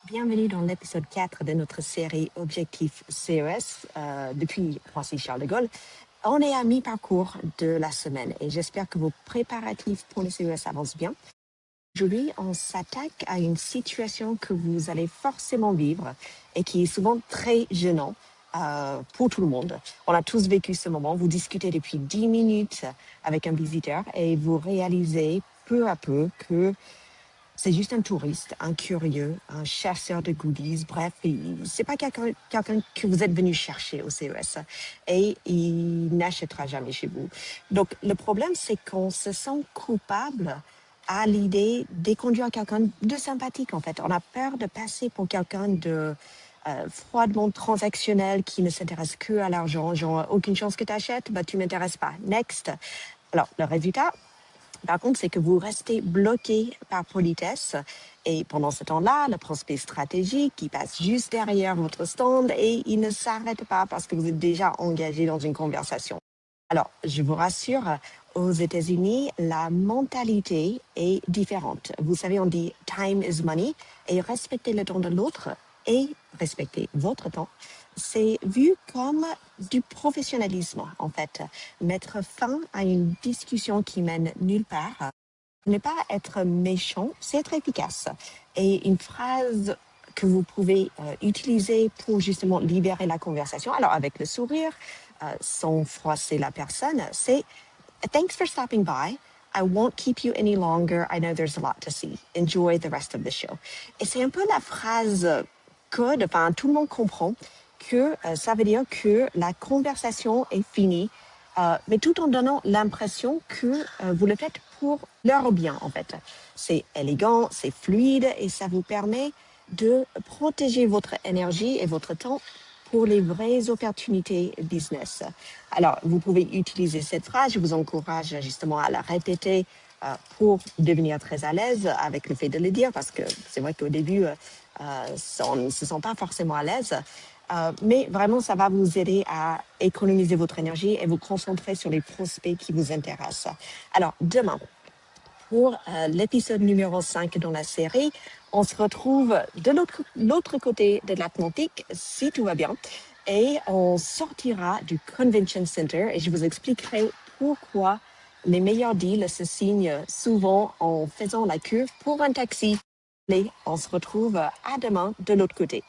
Bienvenue dans l'épisode 4 de notre série Objectif CES depuis Roissy-Charles de Gaulle. On est à mi-parcours de la semaine et j'espère que vos préparatifs pour le CES avancent bien. Aujourd'hui, on s'attaque à une situation que vous allez forcément vivre et qui est souvent très gênant pour tout le monde. On a tous vécu ce moment. Vous discutez depuis 10 minutes avec un visiteur et vous réalisez peu à peu que c'est juste un touriste, un curieux, un chasseur de goodies. Bref, c'est pas quelqu'un que vous êtes venu chercher au CES et il n'achètera jamais chez vous. Donc, le problème, c'est qu'on se sent coupable à l'idée de conduire quelqu'un de sympathique, en fait. On a peur de passer pour quelqu'un de froidement transactionnel qui ne s'intéresse que à l'argent. Genre, aucune chance que tu achètes, bah, tu m'intéresses pas. Next. Alors, le résultat, par contre, c'est que vous restez bloqué par politesse et pendant ce temps-là, le prospect stratégique, il passe juste derrière votre stand et il ne s'arrête pas parce que vous êtes déjà engagé dans une conversation. Alors, je vous rassure, aux États-Unis, la mentalité est différente. Vous savez, on dit time is money et respecter le temps de l'autre et respecter votre temps, c'est vu comme du professionnalisme, en fait. Mettre fin à une discussion qui mène nulle part. Ne pas être méchant, c'est être efficace. Et une phrase que vous pouvez utiliser pour justement libérer la conversation, alors avec le sourire, sans froisser la personne, c'est Thanks for stopping by. I won't keep you any longer. I know there's a lot to see. Enjoy the rest of the show. Et c'est un peu la phrase code, enfin tout le monde comprend que ça veut dire que la conversation est finie, mais tout en donnant l'impression que vous le faites pour leur bien en fait. C'est élégant, c'est fluide et ça vous permet de protéger votre énergie et votre temps pour les vraies opportunités business. Alors, vous pouvez utiliser cette phrase. Je vous encourage justement à la répéter pour devenir très à l'aise avec le fait de le dire, parce que c'est vrai qu'au début, on ne se sent pas forcément à l'aise. Mais vraiment, ça va vous aider à économiser votre énergie et vous concentrer sur les prospects qui vous intéressent. Alors, demain, pour l'épisode numéro 5 dans la série, on se retrouve de l'autre côté de l'Atlantique, si tout va bien, et on sortira du Convention Center et je vous expliquerai pourquoi les meilleurs deals se signent souvent en faisant la queue pour un taxi. Allez, on se retrouve à demain de l'autre côté.